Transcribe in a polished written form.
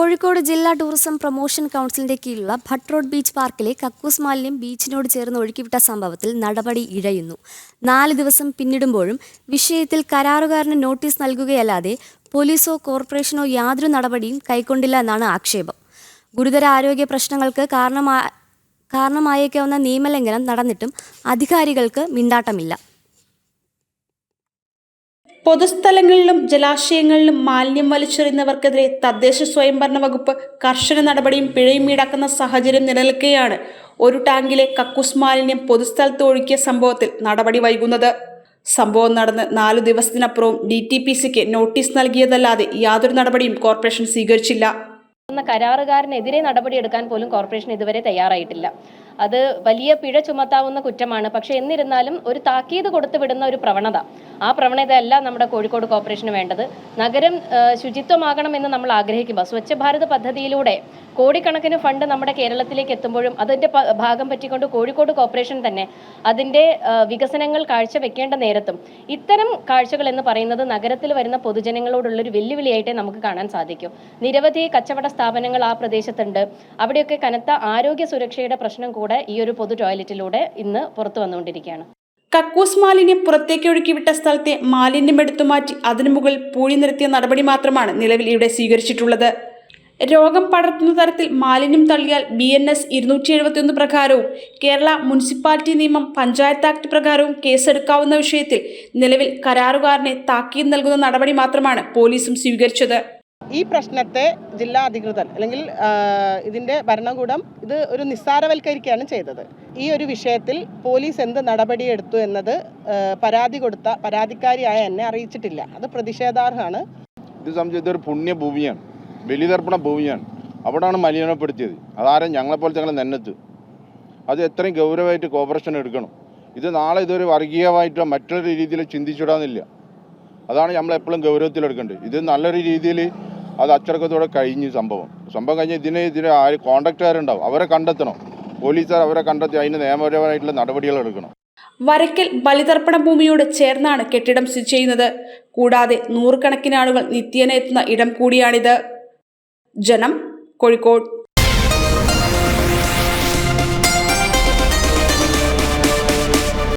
കോഴിക്കോട് ജില്ലാ tourism promotion കൗൺസിലിന്റെ കീഴിലുള്ള ഭട്ട് റോഡ് ബീച്ച് പാർക്കിലെ കക്കൂസ് മാലിന്യം ബീച്ചിനോട് ചേർന്ന് ഒഴുക്കിവിട്ട സംഭവത്തിൽ നടപടി ഇഴയുന്നു. 4 ദിവസം പിന്നിടുമ്പോഴും വിഷയത്തിൽ കരാറുകാരന് നോട്ടീസ് നൽകുകയല്ലാതെ പോലീസോ കോർപ്പറേഷനോ യാതൊരു നടപടിയും കൈക്കൊണ്ടില്ല എന്നാണ് ആക്ഷേപം. ഗുരുതര ആരോഗ്യ പ്രശ്നങ്ങൾക്ക് കാരണമായേക്കാവുന്ന നിയമലംഘനം നടന്നിട്ടും അധികാരികൾക്ക് മിണ്ടാട്ടമില്ല. പൊതുസ്ഥലങ്ങളിലും ജലാശയങ്ങളിലും മാലിന്യം വലിച്ചെറിയുന്നവർക്കെതിരെ തദ്ദേശ സ്വയംഭരണ വകുപ്പ് കർശന നടപടിയും പിഴയും ഈടാക്കുന്ന സാഹചര്യം നിലനിൽക്കെയാണ് ഒരു ടാങ്കിലെ കക്കൂസ് മാലിന്യം പൊതുസ്ഥലത്ത് ഒഴുക്കിയ സംഭവത്തിൽ നടപടി വൈകുന്നത്. സംഭവം നടന്ന് 4 ദിവസത്തിനപ്പുറവും DTPCക്ക് നോട്ടീസ് നൽകിയതല്ലാതെ യാതൊരു നടപടിയും കോർപ്പറേഷൻ സ്വീകരിച്ചില്ല. കരാറുകാരനെതിരെ നടപടിയെടുക്കാൻ പോലും കോർപ്പറേഷൻ ഇതുവരെ തയ്യാറായിട്ടില്ല. അത് വലിയ പിഴ ചുമത്താവുന്ന കുറ്റമാണ്. പക്ഷെ എന്നിരുന്നാലും ഒരു താക്കീത് കൊടുത്തു വിടുന്ന ഒരു പ്രവണത, ആ പ്രവണതയല്ല നമ്മുടെ കോഴിക്കോട് കോർപ്പറേഷന് വേണ്ടത്. നഗരം ശുചിത്വമാകണമെന്ന് നമ്മൾ ആഗ്രഹിക്കുമ്പോൾ സ്വച്ഛ ഭാരത് പദ്ധതിയിലൂടെ കോടിക്കണക്കിന് ഫണ്ട് നമ്മുടെ കേരളത്തിലേക്ക് എത്തുമ്പോഴും അതിൻ്റെ ഭാഗം പറ്റിക്കൊണ്ട് കോഴിക്കോട് കോർപ്പറേഷൻ തന്നെ അതിൻ്റെ വികസനങ്ങൾ കാഴ്ചവെക്കേണ്ട നേരത്തും ഇത്തരം കാഴ്ചകൾ എന്ന് പറയുന്നത് നഗരത്തിൽ വരുന്ന പൊതുജനങ്ങളോടുള്ളൊരു വെല്ലുവിളിയായിട്ടേ നമുക്ക് കാണാൻ സാധിക്കും. നിരവധി കച്ചവട സ്ഥാപനങ്ങൾ ആ പ്രദേശത്തുണ്ട്. അവിടെയൊക്കെ കനത്ത ആരോഗ്യ സുരക്ഷയുടെ പ്രശ്നം കൂടെ ഈ ഒരു പൊതു ടോയ്ലറ്റിലൂടെ ഇന്ന് പുറത്തു വന്നുകൊണ്ടിരിക്കുകയാണ്. കക്കൂസ് മാലിന്യം പുറത്തേക്ക് ഒഴുക്കിവിട്ട സ്ഥലത്തെ മാലിന്യം എടുത്തുമാറ്റി അതിനു മുകളിൽ പൂഴി നിരത്തിയ നടപടി മാത്രമാണ് നിലവിൽ ഇവിടെ സ്വീകരിച്ചിട്ടുള്ളത്. രോഗം പടർത്തുന്ന തരത്തിൽ മാലിന്യം തള്ളിയാൽ BNS 271 പ്രകാരവും കേരള മുനിസിപ്പാലിറ്റി നിയമം പഞ്ചായത്ത് ആക്ട് പ്രകാരവും കേസെടുക്കാവുന്ന വിഷയത്തിൽ നിലവിൽ കരാറുകാരനെ താക്കീത് നൽകുന്ന നടപടി മാത്രമാണ് പോലീസും സ്വീകരിച്ചത്. ഈ പ്രശ്നത്തെ ജില്ലാ അധികൃതർ അല്ലെങ്കിൽ ഇതിൻ്റെ ഭരണകൂടം ഇത് ഒരു നിസ്സാരവൽക്കരിക്കുകയാണ് ചെയ്തത്. ഈ ഒരു വിഷയത്തിൽ പോലീസ് എന്ത് നടപടിയെടുത്തു എന്നത് പരാതി കൊടുത്ത പരാതിക്കാരിയായ എന്നെ അറിയിച്ചിട്ടില്ല. അത് പ്രതിഷേധാർഹമാണ്. ഇത് സംബന്ധിച്ച് ഒരു പുണ്യഭൂമിയാണ്, ബലിതർപ്പണ ഭൂമിയാണ്. അവിടെയാണ് മലിനപ്പെടുത്തിയത്. അതാരും ഞങ്ങളെപ്പോലത്തെ ഞങ്ങൾ നെന്നത്ത്. അത് എത്രയും ഗൗരവമായിട്ട് കോർപ്പറേഷൻ എടുക്കണം. ഇത് നാളെ ഇതൊരു വർഗീയമായിട്ടോ മറ്റൊരു രീതിയിൽ ചിന്തിച്ചിടാന്നില്ല. അതാണ് നമ്മളെപ്പോഴും ഗൗരവത്തിലെടുക്കേണ്ടത്. ഇത് നല്ലൊരു രീതിയിൽ അത് അച്ചടക്കത്തോടെ കഴിഞ്ഞ് സംഭവം കഴിഞ്ഞ് ഇതിന് ആര് കോൺട്രാക്റ്റുകാരുണ്ടാവും, അവരെ കണ്ടെത്തണം. പോലീസുകാർ അവരെ കണ്ടെത്തി അതിന് നിയമപരമായിട്ടുള്ള നടപടികൾ എടുക്കണം. വരയ്ക്കൽ ബലിതർപ്പണ ഭൂമിയോട് ചേർന്നാണ് കെട്ടിടം സ്ഥിതി ചെയ്യുന്നത്. കൂടാതെ 100 കണക്കിന് ആളുകൾ നിത്യേന എത്തുന്ന ഇടം കൂടിയാണിത്. ജനം, കോഴിക്കോട്.